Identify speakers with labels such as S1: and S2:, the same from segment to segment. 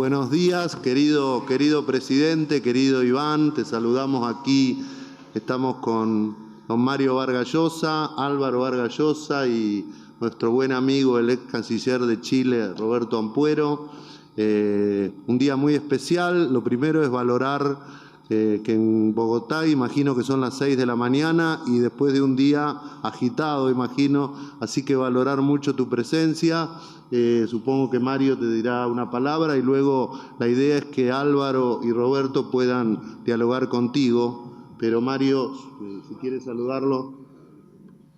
S1: Buenos días, querido presidente, querido Iván, te saludamos aquí. Estamos con don Mario Vargas Llosa, Álvaro Vargas Llosa y nuestro buen amigo, el ex canciller de Chile, Roberto Ampuero. Un día muy especial. Lo primero es valorar que en Bogotá, imagino que son las 6 de la mañana y después de un día agitado, imagino, así que valorar mucho tu presencia. Supongo que Mario te dirá una palabra y luego la idea es que Álvaro y Roberto puedan dialogar contigo. Pero Mario, si quieres saludarlo.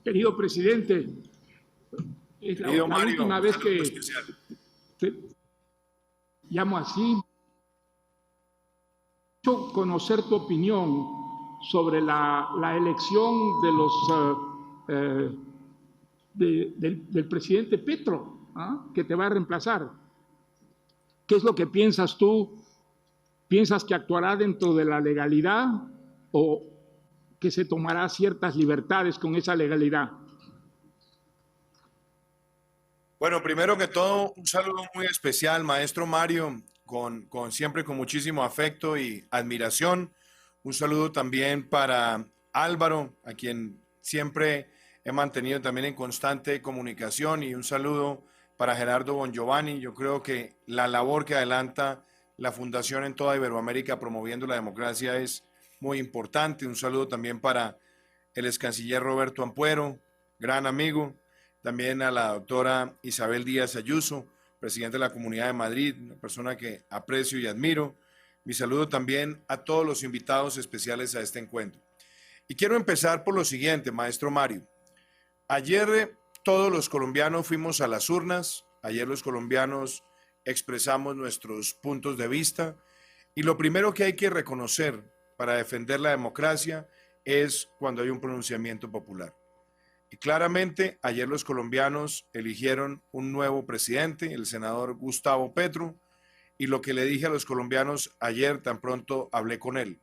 S2: Querido presidente, es la última vez que te llamo así. Quiero conocer tu opinión sobre la elección del presidente Petro, que te va a reemplazar. ¿Qué es lo que piensas tú? ¿Piensas que actuará dentro de la legalidad o que se tomará ciertas libertades con esa legalidad?
S3: Bueno, primero que todo, un saludo muy especial, maestro Mario, siempre con muchísimo afecto y admiración. Un saludo también para Álvaro, a quien siempre he mantenido también en constante comunicación, y un saludo para Gerardo Bongiovanni. Yo creo que la labor que adelanta la Fundación en toda Iberoamérica promoviendo la democracia es muy importante. Un saludo también para el ex canciller Roberto Ampuero, gran amigo. También a la doctora Isabel Díaz Ayuso, presidente de la Comunidad de Madrid, una persona que aprecio y admiro. Mi saludo también a todos los invitados especiales a este encuentro. Y quiero empezar por lo siguiente, maestro Mario. Ayer todos los colombianos fuimos a las urnas, ayer los colombianos expresamos nuestros puntos de vista, y lo primero que hay que reconocer para defender la democracia es cuando hay un pronunciamiento popular. Y claramente ayer los colombianos eligieron un nuevo presidente, el senador Gustavo Petro, y lo que le dije a los colombianos ayer tan pronto hablé con él: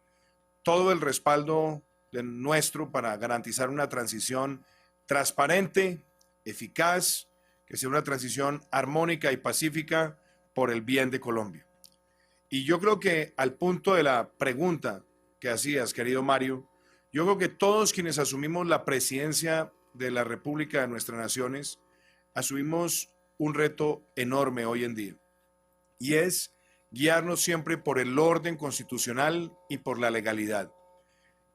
S3: todo el respaldo nuestro para garantizar una transición transparente, eficaz, que sea una transición armónica y pacífica por el bien de Colombia. Y yo creo que al punto de la pregunta que hacías, querido Mario, yo creo que todos quienes asumimos la presidencia de la República de nuestras naciones, asumimos un reto enorme hoy en día, y es guiarnos siempre por el orden constitucional y por la legalidad,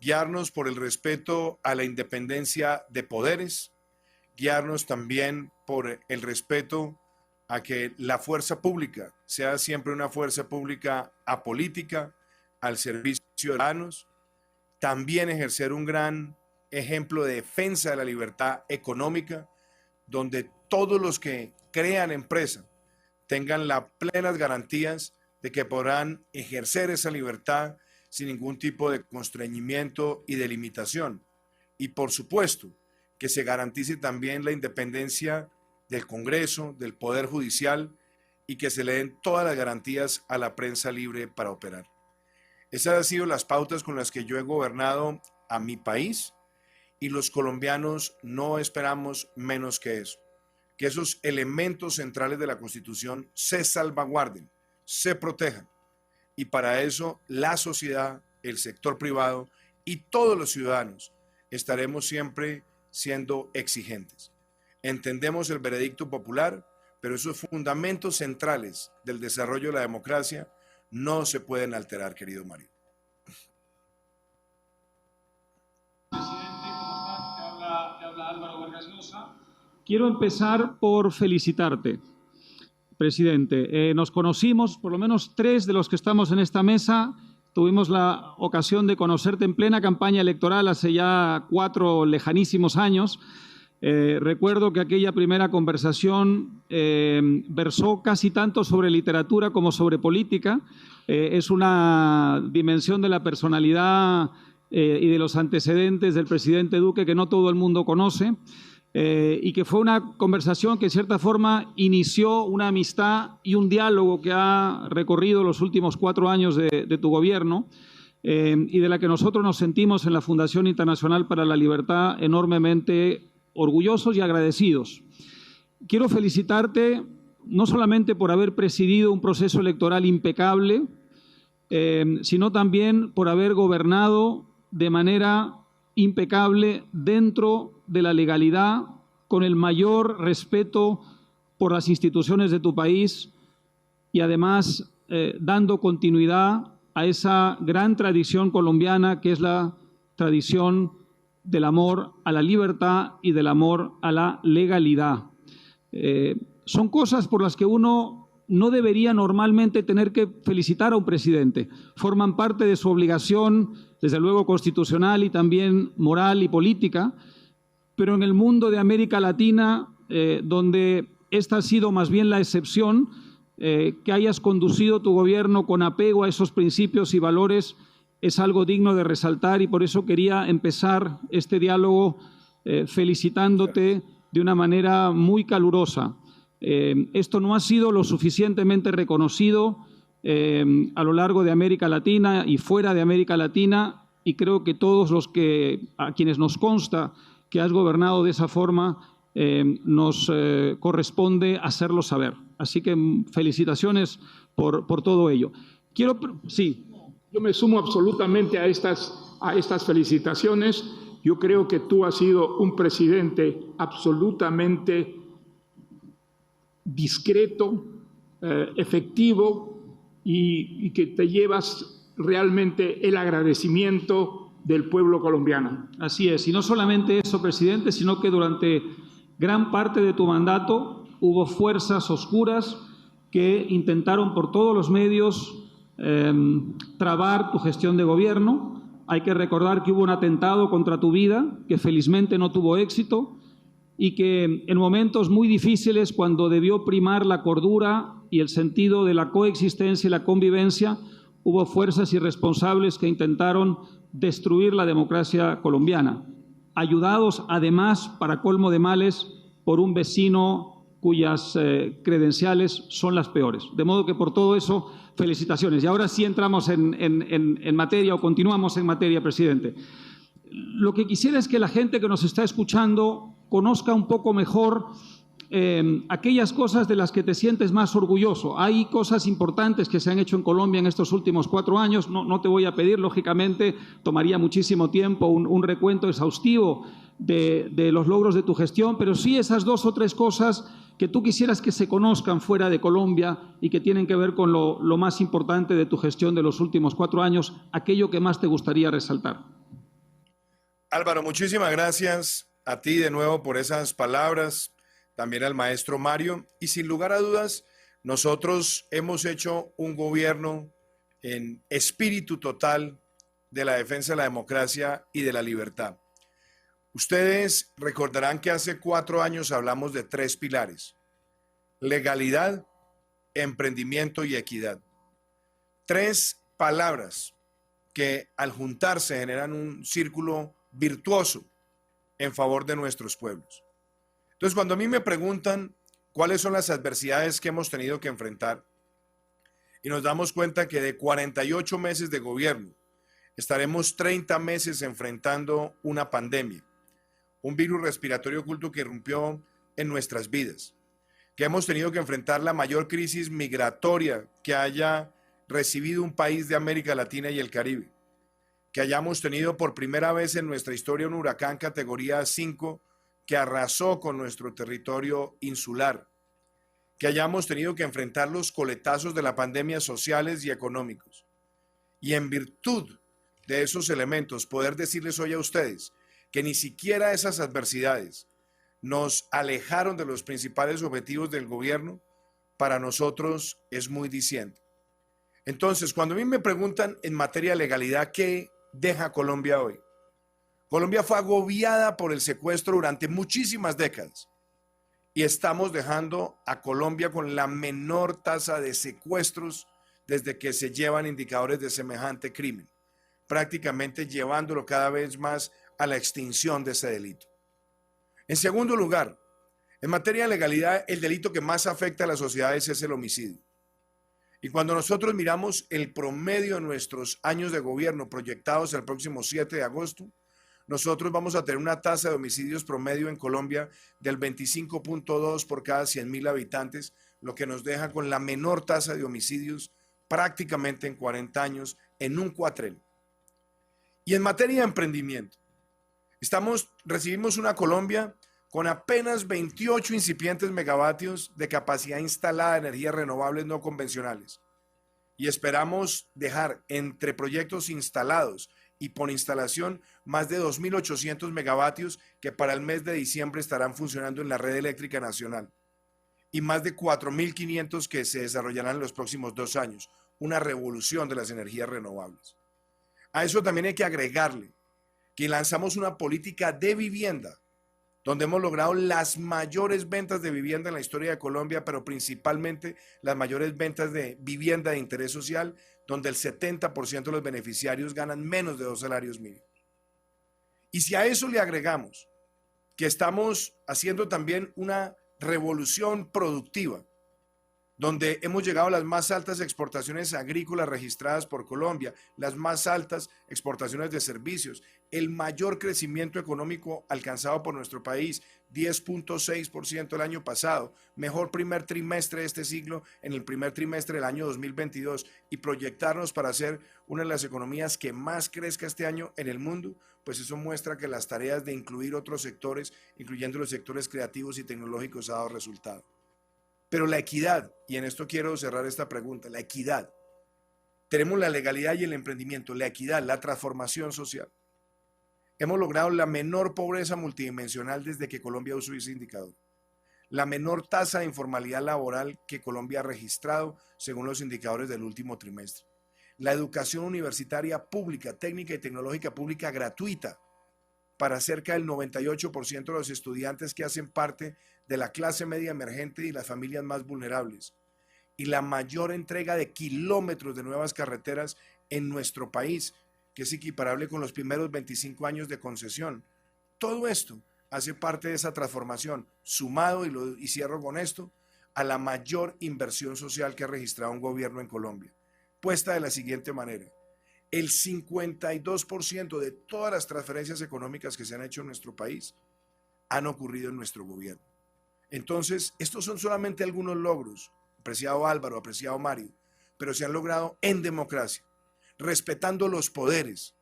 S3: guiarnos por el respeto a la independencia de poderes, guiarnos también por el respeto a que la fuerza pública sea siempre una fuerza pública apolítica, al servicio de los ciudadanos, también ejercer un gran ejemplo de defensa de la libertad económica, donde todos los que crean empresa tengan las plenas garantías de que podrán ejercer esa libertad sin ningún tipo de constreñimiento y de limitación. Y por supuesto, que se garantice también la independencia del Congreso, del Poder Judicial, y que se le den todas las garantías a la prensa libre para operar. Esas han sido las pautas con las que yo he gobernado a mi país, y los colombianos no esperamos menos que eso, que esos elementos centrales de la Constitución se salvaguarden, se protejan, y para eso la sociedad, el sector privado y todos los ciudadanos estaremos siempre siendo exigentes. Entendemos el veredicto popular, pero esos fundamentos centrales del desarrollo de la democracia no se pueden alterar, querido Mario.
S2: Álvaro Vargas Llosa. Quiero empezar por felicitarte, presidente. Nos conocimos, por lo menos 3 de los que estamos en esta mesa, tuvimos la ocasión de conocerte en plena campaña electoral hace ya 4 lejanísimos años. Recuerdo que aquella primera conversación versó casi tanto sobre literatura como sobre política. Es una dimensión de la personalidad y de los antecedentes del presidente Duque que no todo el mundo conoce, y que fue una conversación que, en cierta forma, inició una amistad y un diálogo que ha recorrido los últimos 4 años de tu gobierno, y de la que nosotros nos sentimos en la Fundación Internacional para la Libertad enormemente orgullosos y agradecidos. Quiero felicitarte no solamente por haber presidido un proceso electoral impecable, sino también por haber gobernado de manera impecable dentro de la legalidad, con el mayor respeto por las instituciones de tu país y además dando continuidad a esa gran tradición colombiana que es la tradición del amor a la libertad y del amor a la legalidad. Son cosas por las que uno no debería normalmente tener que felicitar a un presidente. Forman parte de su obligación, desde luego constitucional y también moral y política, pero en el mundo de América Latina, donde esta ha sido más bien la excepción, que hayas conducido tu gobierno con apego a esos principios y valores es algo digno de resaltar, y por eso quería empezar este diálogo felicitándote de una manera muy calurosa. Esto no ha sido lo suficientemente reconocido a lo largo de América Latina y fuera de América Latina, y creo que todos a quienes nos consta que has gobernado de esa forma, nos corresponde hacerlo saber. Así que felicitaciones por todo ello. Sí.
S4: Yo me sumo absolutamente a estas felicitaciones. Yo creo que tú has sido un presidente absolutamente discreto, efectivo, y que te llevas realmente el agradecimiento del pueblo colombiano.
S2: Así es, y no solamente eso, presidente, sino que durante gran parte de tu mandato hubo fuerzas oscuras que intentaron por todos los medios trabar tu gestión de gobierno. Hay que recordar que hubo un atentado contra tu vida, que felizmente no tuvo éxito, y que en momentos muy difíciles, cuando debió primar la cordura y el sentido de la coexistencia y la convivencia, hubo fuerzas irresponsables que intentaron destruir la democracia colombiana, ayudados además, para colmo de males, por un vecino cuyas credenciales son las peores. De modo que por todo eso, felicitaciones. Y ahora sí entramos en materia, o continuamos en materia, presidente. Lo que quisiera es que la gente que nos está escuchando conozca un poco mejor aquellas cosas de las que te sientes más orgulloso. Hay cosas importantes que se han hecho en Colombia en estos últimos 4 años. No te voy a pedir, lógicamente, tomaría muchísimo tiempo un recuento exhaustivo de los logros de tu gestión, pero sí esas 2 o 3 cosas que tú quisieras que se conozcan fuera de Colombia y que tienen que ver con lo más importante de tu gestión de los últimos 4 años, aquello que más te gustaría resaltar.
S3: Álvaro, muchísimas gracias a ti de nuevo por esas palabras, también al maestro Mario, y sin lugar a dudas, nosotros hemos hecho un gobierno en espíritu total de la defensa de la democracia y de la libertad. Ustedes recordarán que hace 4 años hablamos de 3 pilares: legalidad, emprendimiento y equidad. 3 palabras que al juntarse generan un círculo virtuoso en favor de nuestros pueblos. Entonces, cuando a mí me preguntan cuáles son las adversidades que hemos tenido que enfrentar, y nos damos cuenta que de 48 meses de gobierno, estaremos 30 meses enfrentando una pandemia, un virus respiratorio oculto que irrumpió en nuestras vidas, que hemos tenido que enfrentar la mayor crisis migratoria que haya recibido un país de América Latina y el Caribe, que hayamos tenido por primera vez en nuestra historia un huracán categoría 5 que arrasó con nuestro territorio insular, que hayamos tenido que enfrentar los coletazos de la pandemia sociales y económicos. Y en virtud de esos elementos, poder decirles hoy a ustedes que ni siquiera esas adversidades nos alejaron de los principales objetivos del gobierno, para nosotros es muy diciente. Entonces, cuando a mí me preguntan en materia de legalidad, ¿qué deja Colombia hoy? Colombia fue agobiada por el secuestro durante muchísimas décadas y estamos dejando a Colombia con la menor tasa de secuestros desde que se llevan indicadores de semejante crimen, prácticamente llevándolo cada vez más a la extinción de ese delito. En segundo lugar, en materia de legalidad, el delito que más afecta a las sociedades es el homicidio. Y cuando nosotros miramos el promedio de nuestros años de gobierno proyectados el próximo 7 de agosto, nosotros vamos a tener una tasa de homicidios promedio en Colombia del 25.2 por cada 100.000 habitantes, lo que nos deja con la menor tasa de homicidios prácticamente en 40 años en un cuatrenio. Y en materia de emprendimiento, recibimos una Colombia con apenas 28 incipientes megavatios de capacidad instalada de energías renovables no convencionales. Y esperamos dejar entre proyectos instalados y por instalación más de 2.800 megavatios que para el mes de diciembre estarán funcionando en la red eléctrica nacional. Y más de 4.500 que se desarrollarán en los próximos 2 años. Una revolución de las energías renovables. A eso también hay que agregarle que lanzamos una política de vivienda, donde hemos logrado las mayores ventas de vivienda en la historia de Colombia, pero principalmente las mayores ventas de vivienda de interés social, donde el 70% de los beneficiarios ganan menos de 2 salarios mínimos. Y si a eso le agregamos que estamos haciendo también una revolución productiva, donde hemos llegado a las más altas exportaciones agrícolas registradas por Colombia, las más altas exportaciones de servicios, el mayor crecimiento económico alcanzado por nuestro país, 10.6% el año pasado, mejor primer trimestre de este siglo en el primer trimestre del año 2022 y proyectarnos para ser una de las economías que más crezca este año en el mundo, pues eso muestra que las tareas de incluir otros sectores, incluyendo los sectores creativos y tecnológicos, ha dado resultado. Pero la equidad, y en esto quiero cerrar esta pregunta, la equidad. Tenemos la legalidad y el emprendimiento, la equidad, la transformación social. Hemos logrado la menor pobreza multidimensional desde que Colombia usó ese indicador. La menor tasa de informalidad laboral que Colombia ha registrado según los indicadores del último trimestre. La educación universitaria pública, técnica y tecnológica pública gratuita para cerca del 98% de los estudiantes que hacen parte de la clase media emergente y las familias más vulnerables, y la mayor entrega de kilómetros de nuevas carreteras en nuestro país, que es equiparable con los primeros 25 años de concesión. Todo esto hace parte de esa transformación, sumado, y cierro con esto, a la mayor inversión social que ha registrado un gobierno en Colombia, puesta de la siguiente manera. El 52% de todas las transferencias económicas que se han hecho en nuestro país han ocurrido en nuestro gobierno. Entonces, estos son solamente algunos logros, apreciado Álvaro, apreciado Mario, pero se han logrado en democracia, respetando los poderes,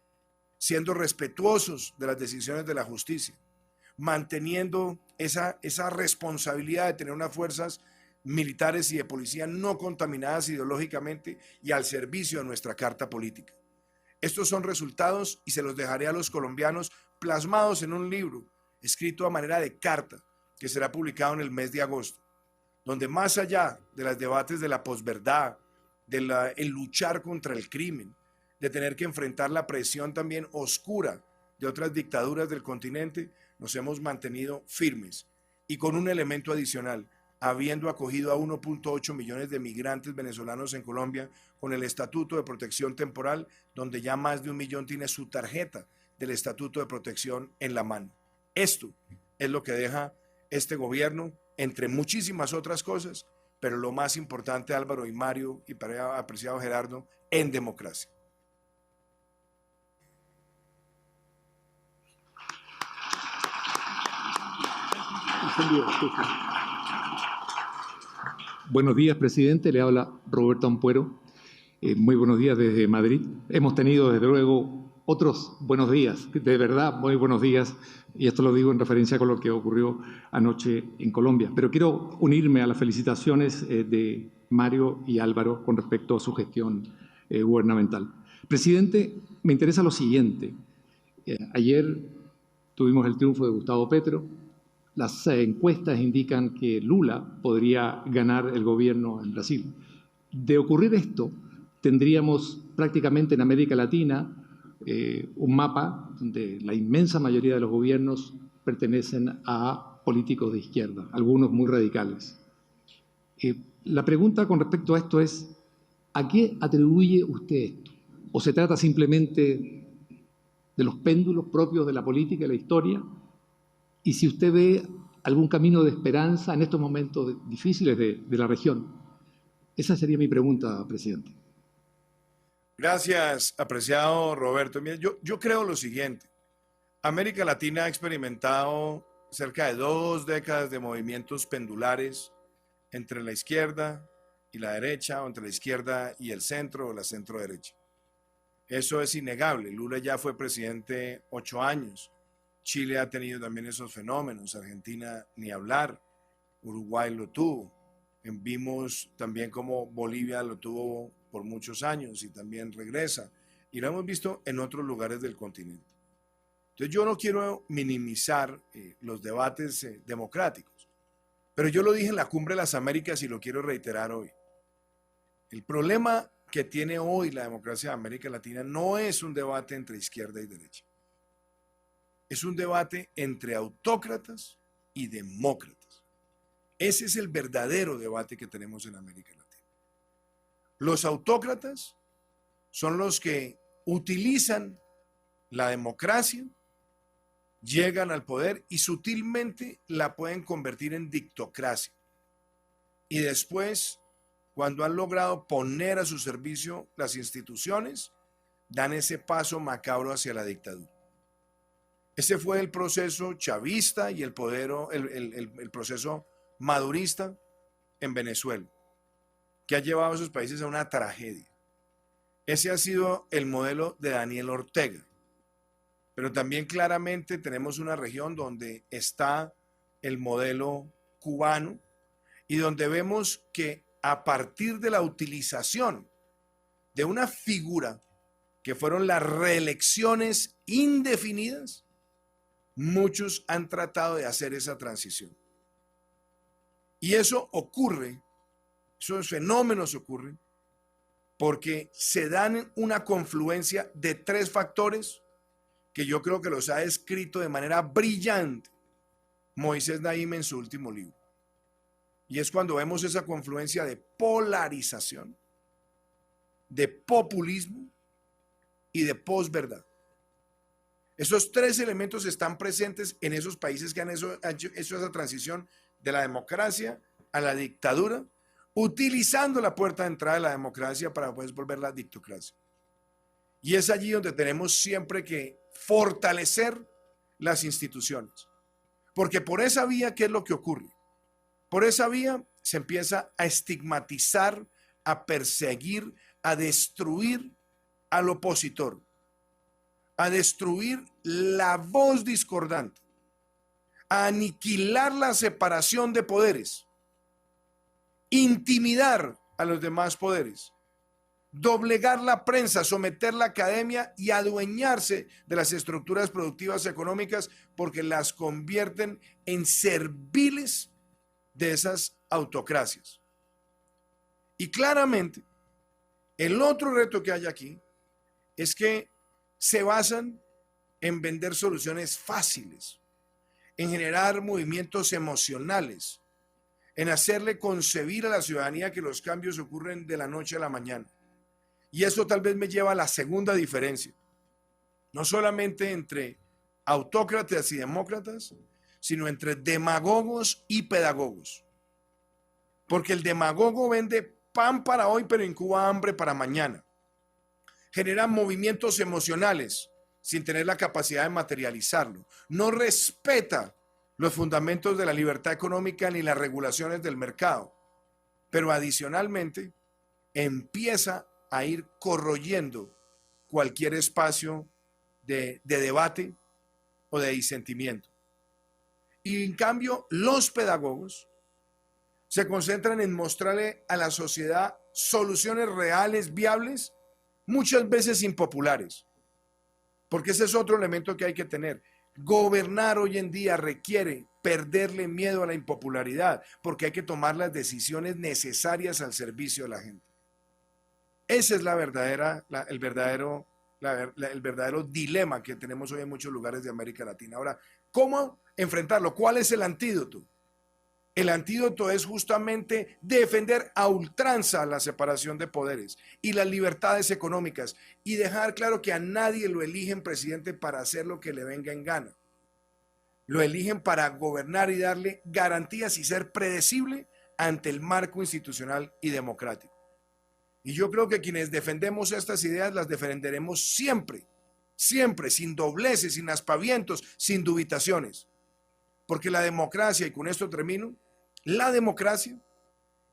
S3: siendo respetuosos de las decisiones de la justicia, manteniendo esa responsabilidad de tener unas fuerzas militares y de policía no contaminadas ideológicamente y al servicio de nuestra carta política. Estos son resultados y se los dejaré a los colombianos plasmados en un libro escrito a manera de carta que será publicado en el mes de agosto, donde más allá de los debates de la posverdad, el luchar contra el crimen, de tener que enfrentar la presión también oscura de otras dictaduras del continente, nos hemos mantenido firmes y con un elemento adicional, habiendo acogido a 1.8 millones de migrantes venezolanos en Colombia con el Estatuto de Protección Temporal, donde ya más de 1 millón tiene su tarjeta del Estatuto de Protección en la mano. Esto es lo que deja este gobierno, entre muchísimas otras cosas, pero lo más importante, Álvaro y Mario, y para apreciado Gerardo, en democracia.
S5: Buenos días, presidente. Le habla Roberto Ampuero. Muy buenos días desde Madrid. Hemos tenido, desde luego, otros buenos días, de verdad, muy buenos días, y esto lo digo en referencia con lo que ocurrió anoche en Colombia. Pero quiero unirme a las felicitaciones de Mario y Álvaro con respecto a su gestión gubernamental. Presidente, me interesa lo siguiente. Ayer tuvimos el triunfo de Gustavo Petro. Las encuestas indican que Lula podría ganar el gobierno en Brasil. De ocurrir esto, tendríamos prácticamente en América Latina un mapa donde la inmensa mayoría de los gobiernos pertenecen a políticos de izquierda, algunos muy radicales. La pregunta con respecto a esto es, ¿a qué atribuye usted esto? ¿O se trata simplemente de los péndulos propios de la política y la historia? Y si usted ve algún camino de esperanza en estos momentos difíciles de la región. Esa sería mi pregunta, presidente.
S3: Gracias, apreciado Roberto. Yo creo lo siguiente. América Latina ha experimentado cerca de 2 décadas de movimientos pendulares entre la izquierda y la derecha, o entre la izquierda y el centro, o la centro derecha. Eso es innegable. Lula ya fue presidente 8 años. Chile ha tenido también esos fenómenos. Argentina ni hablar. Uruguay lo tuvo. Vimos también cómo Bolivia lo tuvo por muchos años y también regresa. Y lo hemos visto en otros lugares del continente. Entonces yo no quiero minimizar los debates democráticos, pero yo lo dije en la Cumbre de las Américas y lo quiero reiterar hoy. El problema que tiene hoy la democracia de América Latina no es un debate entre izquierda y derecha. Es un debate entre autócratas y demócratas. Ese es el verdadero debate que tenemos en América Latina. Los autócratas son los que utilizan la democracia, llegan al poder y sutilmente la pueden convertir en dictocracia. Y después, cuando han logrado poner a su servicio las instituciones, dan ese paso macabro hacia la dictadura. Ese fue el proceso chavista y el proceso madurista en Venezuela, que ha llevado a esos países a una tragedia. Ese ha sido el modelo de Daniel Ortega. Pero también claramente tenemos una región donde está el modelo cubano y donde vemos que a partir de la utilización de una figura que fueron las reelecciones indefinidas, muchos han tratado de hacer esa transición. Y eso ocurre, esos fenómenos ocurren porque se dan una confluencia de 3 factores que yo creo que los ha descrito de manera brillante Moisés Naím en su último libro. Y es cuando vemos esa confluencia de polarización, de populismo y de posverdad. Esos 3 elementos están presentes en esos países que han hecho esa transición de la democracia a la dictadura, utilizando la puerta de entrada de la democracia para después volverla a dictocracia. Y es allí donde tenemos siempre que fortalecer las instituciones. Porque por esa vía, ¿qué es lo que ocurre? Por esa vía se empieza a estigmatizar, a perseguir, a destruir al opositor, a destruir la voz discordante, a aniquilar la separación de poderes, intimidar a los demás poderes, doblegar la prensa, someter la academia y adueñarse de las estructuras productivas económicas porque las convierten en serviles de esas autocracias. Y claramente, el otro reto que hay aquí es que se basan en vender soluciones fáciles, en generar movimientos emocionales, en hacerle concebir a la ciudadanía que los cambios ocurren de la noche a la mañana. Y eso tal vez me lleva a la segunda diferencia, no solamente entre autócratas y demócratas, sino entre demagogos y pedagogos. Porque el demagogo vende pan para hoy, pero incuba hambre para mañana. Genera movimientos emocionales sin tener la capacidad de materializarlo. No respeta los fundamentos de la libertad económica ni las regulaciones del mercado. Pero adicionalmente empieza a ir corroyendo cualquier espacio de debate o de disentimiento. Y en cambio, los pedagogos se concentran en mostrarle a la sociedad soluciones reales, viables, muchas veces impopulares. Porque ese es otro elemento que hay que tener. Gobernar hoy en día requiere perderle miedo a la impopularidad, porque hay que tomar las decisiones necesarias al servicio de la gente. Ese es el verdadero dilema que tenemos hoy en muchos lugares de América Latina. Ahora, ¿cómo enfrentarlo? ¿Cuál es el antídoto? El antídoto es justamente defender a ultranza la separación de poderes y las libertades económicas y dejar claro que a nadie lo eligen presidente para hacer lo que le venga en gana. Lo eligen para gobernar y darle garantías y ser predecible ante el marco institucional y democrático. Y yo creo que quienes defendemos estas ideas las defenderemos siempre, siempre, sin dobleces, sin aspavientos, sin dubitaciones. Porque la democracia, y con esto termino, la democracia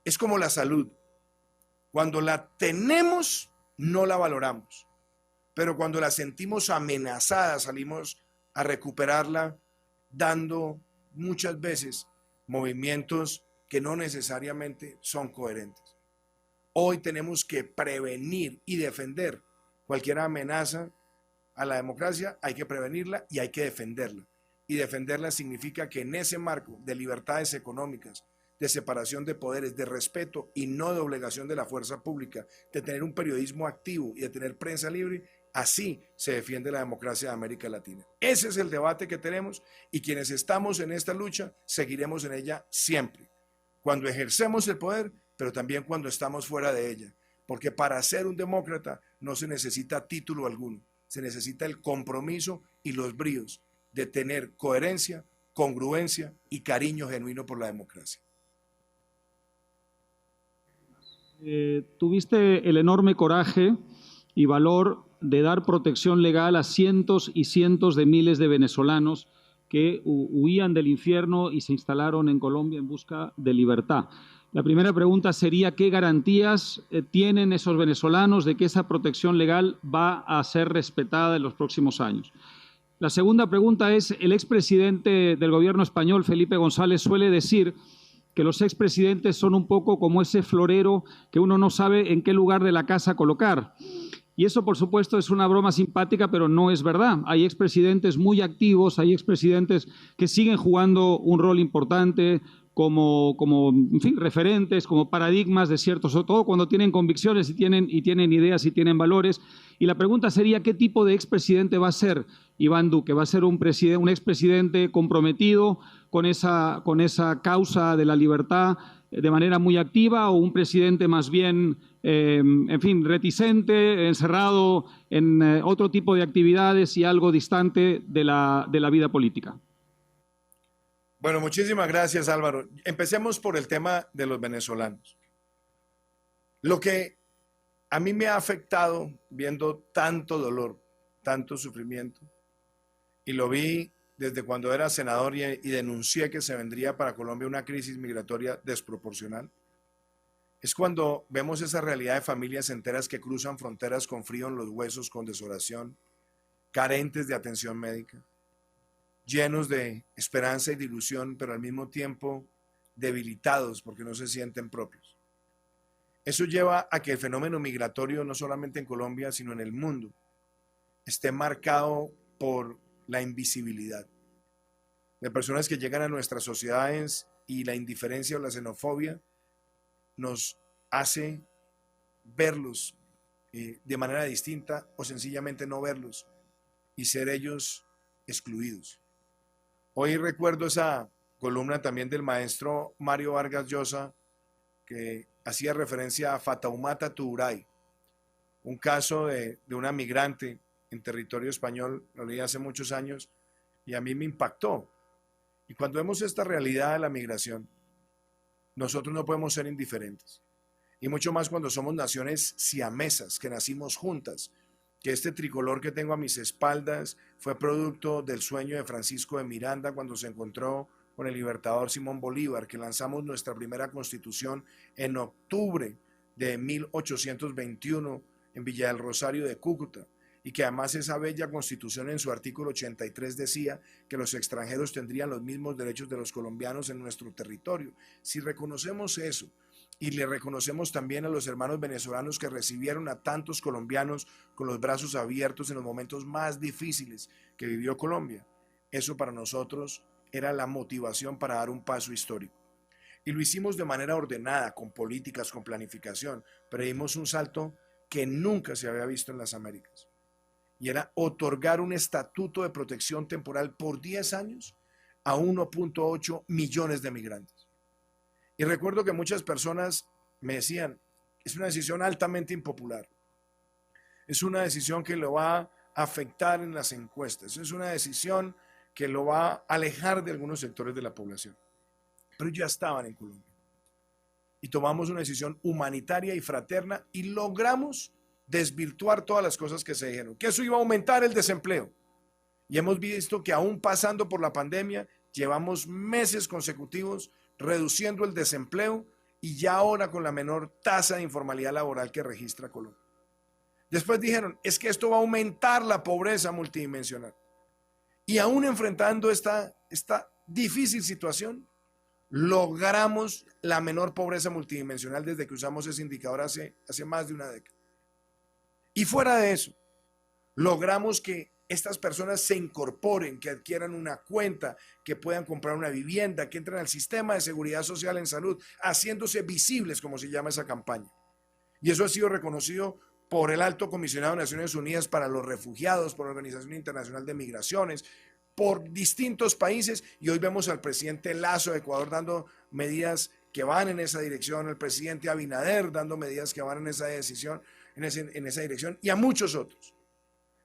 S3: es como la salud. Cuando la tenemos, no la valoramos. Pero cuando la sentimos amenazada, salimos a recuperarla dando muchas veces movimientos que no necesariamente son coherentes. Hoy tenemos que prevenir y defender cualquier amenaza a la democracia, hay que prevenirla y hay que defenderla. Y defenderla significa que en ese marco de libertades económicas, de separación de poderes, de respeto y no de obligación de la fuerza pública, de tener un periodismo activo y de tener prensa libre, así se defiende la democracia de América Latina. Ese es el debate que tenemos y quienes estamos en esta lucha seguiremos en ella siempre, cuando ejercemos el poder, pero también cuando estamos fuera de ella, porque para ser un demócrata no se necesita título alguno, se necesita el compromiso y los bríos de tener coherencia, congruencia y cariño genuino por la democracia.
S2: Tuviste el enorme coraje y valor de dar protección legal a cientos y cientos de miles de venezolanos que huían del infierno y se instalaron en Colombia en busca de libertad. La primera pregunta sería, ¿qué garantías tienen esos venezolanos de que esa protección legal va a ser respetada en los próximos años? La segunda pregunta es, el expresidente del gobierno español, Felipe González, suele decir que los expresidentes son un poco como ese florero que uno no sabe en qué lugar de la casa colocar. Y eso, por supuesto, es una broma simpática, pero no es verdad. Hay expresidentes muy activos, hay expresidentes que siguen jugando un rol importante como en fin, referentes, como paradigmas de ciertos, sobre todo cuando tienen convicciones y tienen ideas y tienen valores. Y la pregunta sería, ¿qué tipo de expresidente va a ser Iván Duque? ¿Va a ser un expresidente comprometido con esa causa de la libertad de manera muy activa o un presidente más bien, en fin, reticente, encerrado en otro tipo de actividades y algo distante de la vida política?
S3: Bueno, muchísimas gracias, Álvaro. Empecemos por el tema de los venezolanos. Lo que a mí me ha afectado viendo tanto dolor, tanto sufrimiento, y lo vi desde cuando era senador y denuncié que se vendría para Colombia una crisis migratoria desproporcional, es cuando vemos esa realidad de familias enteras que cruzan fronteras con frío en los huesos, con desolación, carentes de atención médica, llenos de esperanza y de ilusión, pero al mismo tiempo debilitados porque no se sienten propios. Eso lleva a que el fenómeno migratorio, no solamente en Colombia, sino en el mundo, esté marcado por la invisibilidad de personas que llegan a nuestras sociedades y la indiferencia o la xenofobia nos hace verlos de manera distinta o sencillamente no verlos y ser ellos excluidos. Hoy recuerdo esa columna también del maestro Mario Vargas Llosa que hacía referencia a Fatoumata Turay, un caso de una migrante en territorio español, lo leí hace muchos años y a mí me impactó. Y cuando vemos esta realidad de la migración, nosotros no podemos ser indiferentes. Y mucho más cuando somos naciones siamesas, que nacimos juntas, que este tricolor que tengo a mis espaldas fue producto del sueño de Francisco de Miranda cuando se encontró con el libertador Simón Bolívar, que lanzamos nuestra primera constitución en octubre de 1821 en Villa del Rosario de Cúcuta, y que además esa bella constitución en su artículo 83 decía que los extranjeros tendrían los mismos derechos de los colombianos en nuestro territorio. Si reconocemos eso y le reconocemos también a los hermanos venezolanos que recibieron a tantos colombianos con los brazos abiertos en los momentos más difíciles que vivió Colombia, eso para nosotros era la motivación para dar un paso histórico. Y lo hicimos de manera ordenada, con políticas, con planificación, pero dimos un salto que nunca se había visto en las Américas. Y era otorgar un estatuto de protección temporal por 10 años a 1.8 millones de migrantes. Y recuerdo que muchas personas me decían, es una decisión altamente impopular, es una decisión que lo va a afectar en las encuestas, es una decisión que lo va a alejar de algunos sectores de la población. Pero ya estaban en Colombia. Y tomamos una decisión humanitaria y fraterna y logramos desvirtuar todas las cosas que se dijeron, que eso iba a aumentar el desempleo. Y hemos visto que aún pasando por la pandemia, llevamos meses consecutivos reduciendo el desempleo y ya ahora con la menor tasa de informalidad laboral que registra Colombia. Después dijeron, es que esto va a aumentar la pobreza multidimensional. Y aún enfrentando esta difícil situación, logramos la menor pobreza multidimensional desde que usamos ese indicador hace más de una década. Y fuera de eso, logramos que estas personas se incorporen, que adquieran una cuenta, que puedan comprar una vivienda, que entren al sistema de seguridad social en salud, haciéndose visibles, como se llama esa campaña. Y eso ha sido reconocido por el Alto Comisionado de Naciones Unidas para los Refugiados, por la Organización Internacional de Migraciones, por distintos países, y hoy vemos al presidente Lasso de Ecuador dando medidas que van en esa dirección, el presidente Abinader dando medidas que van en esa dirección, y a muchos otros.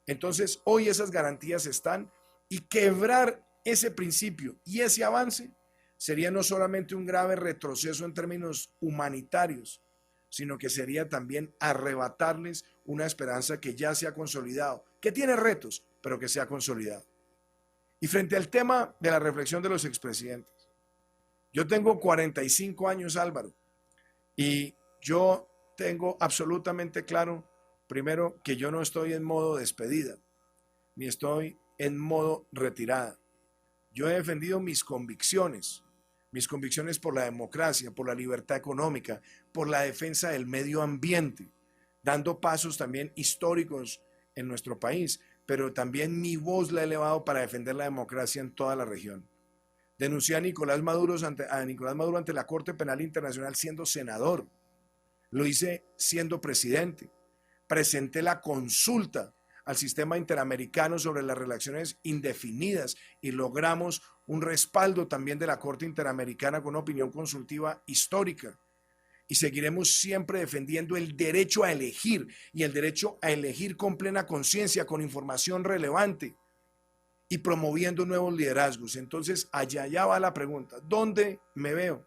S3: Entonces, hoy esas garantías están, y quebrar ese principio y ese avance sería no solamente un grave retroceso en términos humanitarios, sino que sería también arrebatarles una esperanza que ya se ha consolidado, que tiene retos, pero que se ha consolidado. Y frente al tema de la reflexión de los expresidentes, yo tengo 45 años, Álvaro, y yo tengo absolutamente claro, primero, que yo no estoy en modo despedida, ni estoy en modo retirada. Yo he defendido mis convicciones por la democracia, por la libertad económica, por la defensa del medio ambiente, dando pasos también históricos en nuestro país, pero también mi voz la he elevado para defender la democracia en toda la región. Denuncié a Nicolás Maduro ante la Corte Penal Internacional siendo senador. Lo hice siendo presidente. Presenté la consulta al sistema interamericano sobre las relaciones indefinidas y logramos un respaldo también de la Corte Interamericana con una opinión consultiva histórica. Y seguiremos siempre defendiendo el derecho a elegir, y el derecho a elegir con plena conciencia, con información relevante, y promoviendo nuevos liderazgos. Entonces, allá va la pregunta, ¿dónde me veo?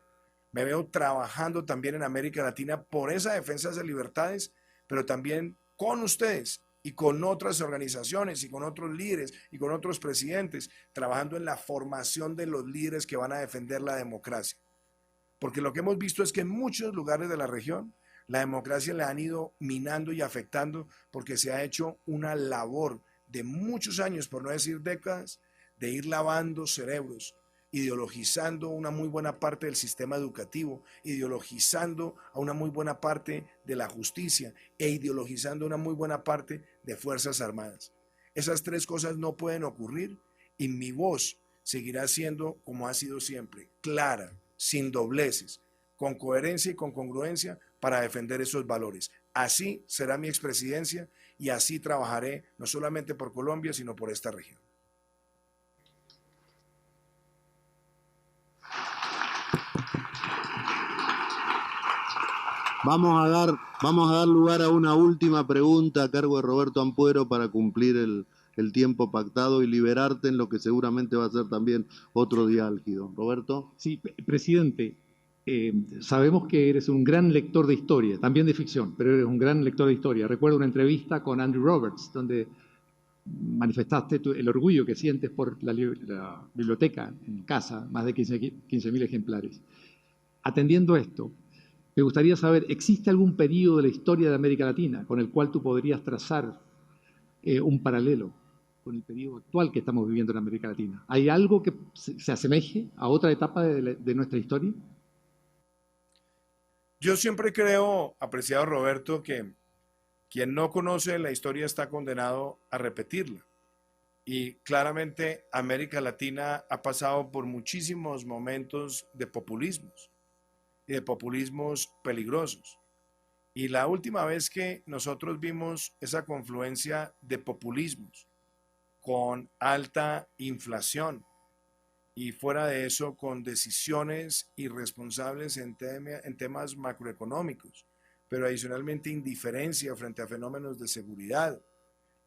S3: Me veo trabajando también en América Latina por esa defensa de esas libertades, pero también con ustedes y con otras organizaciones y con otros líderes y con otros presidentes, trabajando en la formación de los líderes que van a defender la democracia. Porque lo que hemos visto es que en muchos lugares de la región la democracia la han ido minando y afectando, porque se ha hecho una labor de muchos años, por no decir décadas, de ir lavando cerebros, ideologizando una muy buena parte del sistema educativo, ideologizando a una muy buena parte de la justicia e ideologizando una muy buena parte de Fuerzas Armadas. Esas tres cosas no pueden ocurrir, y mi voz seguirá siendo, como ha sido siempre, clara, sin dobleces, con coherencia y con congruencia para defender esos valores. Así será mi expresidencia, y así trabajaré no solamente por Colombia, sino por esta región.
S1: Vamos a dar lugar a una última pregunta a cargo de Roberto Ampuero para cumplir el tiempo pactado y liberarte en lo que seguramente va a ser también otro día álgido. Roberto.
S5: Sí, presidente, sabemos que eres un gran lector de historia, también de ficción, pero eres un gran lector de historia. Recuerdo una entrevista con Andrew Roberts, donde manifestaste el orgullo que sientes por la biblioteca en casa, más de 15.000 ejemplares. Atendiendo esto, me gustaría saber, ¿existe algún periodo de la historia de América Latina con el cual tú podrías trazar un paralelo con el periodo actual que estamos viviendo en América Latina? ¿Hay algo que se asemeje a otra etapa de nuestra historia?
S3: Yo siempre creo, apreciado Roberto, que quien no conoce la historia está condenado a repetirla. Y claramente América Latina ha pasado por muchísimos momentos de populismos y de populismos peligrosos. Y la última vez que nosotros vimos esa confluencia de populismos con alta inflación y fuera de eso con decisiones irresponsables en temas macroeconómicos, pero adicionalmente indiferencia frente a fenómenos de seguridad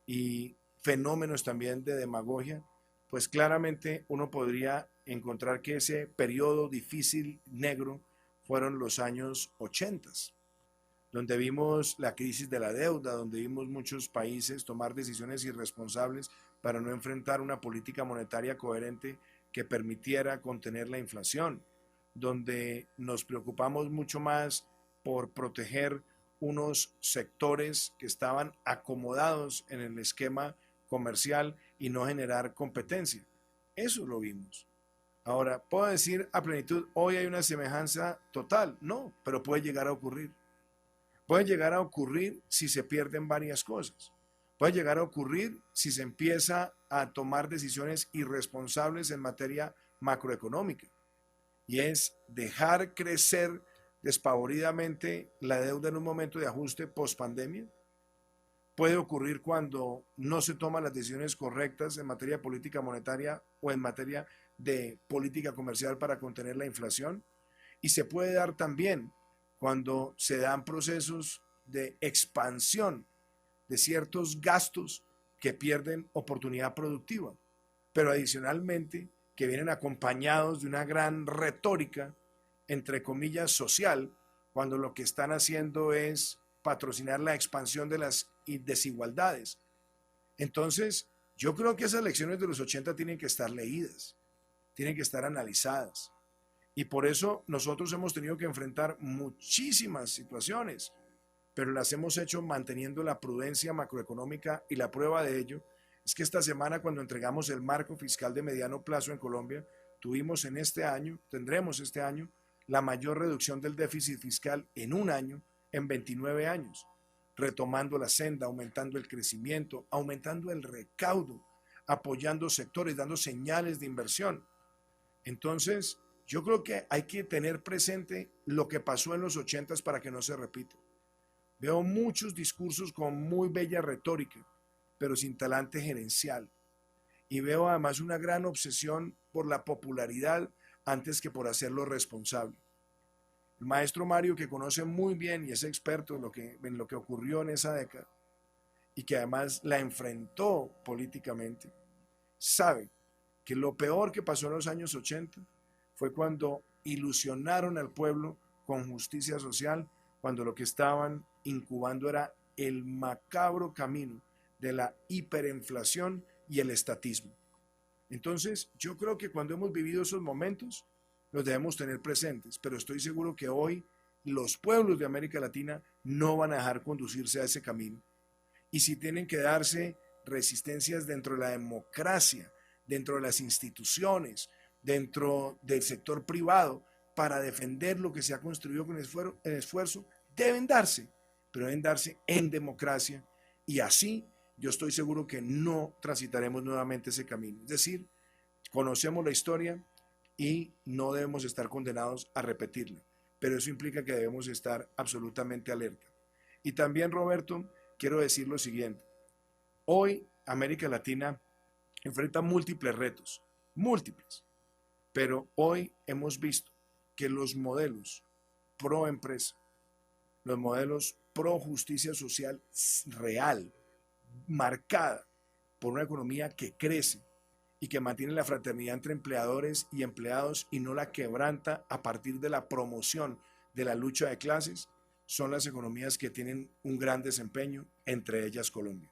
S3: y fenómenos también de demagogia, pues claramente uno podría encontrar que ese periodo difícil, negro, fueron los años 80, donde vimos la crisis de la deuda, donde vimos muchos países tomar decisiones irresponsables para no enfrentar una política monetaria coherente que permitiera contener la inflación, donde nos preocupamos mucho más por proteger unos sectores que estaban acomodados en el esquema comercial y no generar competencia. Eso lo vimos. Ahora, ¿puedo decir a plenitud, hoy hay una semejanza total? No, pero puede llegar a ocurrir. Puede llegar a ocurrir si se pierden varias cosas. Puede llegar a ocurrir si se empieza a tomar decisiones irresponsables en materia macroeconómica. Y es dejar crecer despavoridamente la deuda en un momento de ajuste post-pandemia. Puede ocurrir cuando no se toman las decisiones correctas en materia de política monetaria o en materia de política comercial para contener la inflación. Y se puede dar también cuando se dan procesos de expansión de ciertos gastos que pierden oportunidad productiva, pero adicionalmente que vienen acompañados de una gran retórica, entre comillas, social, cuando lo que están haciendo es patrocinar la expansión de las desigualdades. Entonces, yo creo que esas lecciones de los 80 tienen que estar leídas, tienen que estar analizadas. Y por eso nosotros hemos tenido que enfrentar muchísimas situaciones, pero las hemos hecho manteniendo la prudencia macroeconómica, y la prueba de ello es que esta semana, cuando entregamos el marco fiscal de mediano plazo en Colombia, tendremos este año la mayor reducción del déficit fiscal en un año en 29 años, retomando la senda, aumentando el crecimiento, aumentando el recaudo, apoyando sectores, dando señales de inversión. Entonces, yo creo que hay que tener presente lo que pasó en los 80s para que no se repita. Veo muchos discursos con muy bella retórica, pero sin talante gerencial. Y veo además una gran obsesión por la popularidad antes que por hacerlo responsable. El maestro Mario, que conoce muy bien y es experto en lo que ocurrió en esa década, y que además la enfrentó políticamente, sabe que lo peor que pasó en los años 80 fue cuando ilusionaron al pueblo con justicia social, cuando lo que estaban incubando era el macabro camino de la hiperinflación y el estatismo. Entonces, yo creo que cuando hemos vivido esos momentos, los debemos tener presentes, pero estoy seguro que hoy los pueblos de América Latina no van a dejar conducirse a ese camino. Y si tienen que darse resistencias dentro de la democracia, dentro de las instituciones, dentro del sector privado, para defender lo que se ha construido con esfuerzo, deben darse, pero deben darse en democracia, y así yo estoy seguro que no transitaremos nuevamente ese camino. Es decir, conocemos la historia y no debemos estar condenados a repetirla, pero eso implica que debemos estar absolutamente alerta. Y también, Roberto, quiero decir lo siguiente: hoy América Latina enfrenta múltiples retos, múltiples, pero hoy hemos visto que los modelos pro empresa, los modelos pro justicia social real, marcada por una economía que crece y que mantiene la fraternidad entre empleadores y empleados y no la quebranta a partir de la promoción de la lucha de clases, son las economías que tienen un gran desempeño, entre ellas Colombia.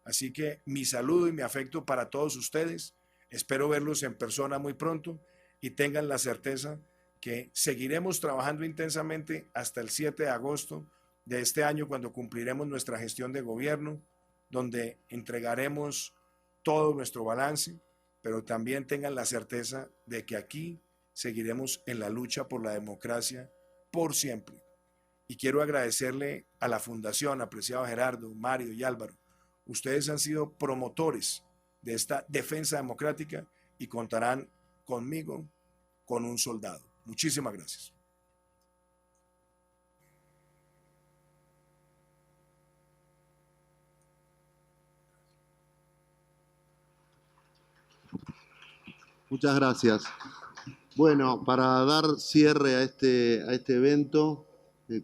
S3: Así que mi saludo y mi afecto para todos ustedes. Espero verlos en persona muy pronto y tengan la certeza que seguiremos trabajando intensamente hasta el 7 de agosto de este año, cuando cumpliremos nuestra gestión de gobierno, donde entregaremos todo nuestro balance, pero también tengan la certeza de que aquí seguiremos en la lucha por la democracia por siempre. Y quiero agradecerle a la Fundación, apreciado Gerardo, Mario y Álvaro. Ustedes han sido promotores de esta defensa democrática y contarán conmigo, con un soldado. Muchísimas gracias.
S1: Muchas gracias. Bueno, para dar cierre a este evento,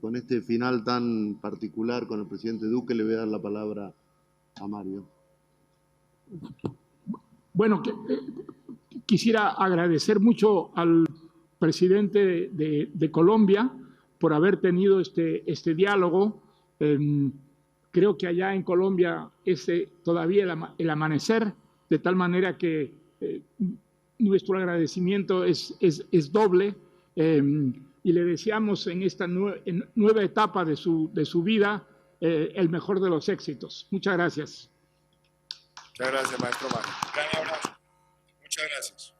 S1: con este final tan particular con el presidente Duque, le voy a dar la palabra a Mario.
S4: Bueno, quisiera agradecer mucho al presidente de Colombia por haber tenido este diálogo. Creo que allá en Colombia es todavía el amanecer, de tal manera que nuestro agradecimiento es doble. y le deseamos en esta nueva etapa de su vida el mejor de los éxitos. Muchas gracias.
S3: Muchas gracias, maestro Mario. Un gran abrazo. Muchas gracias.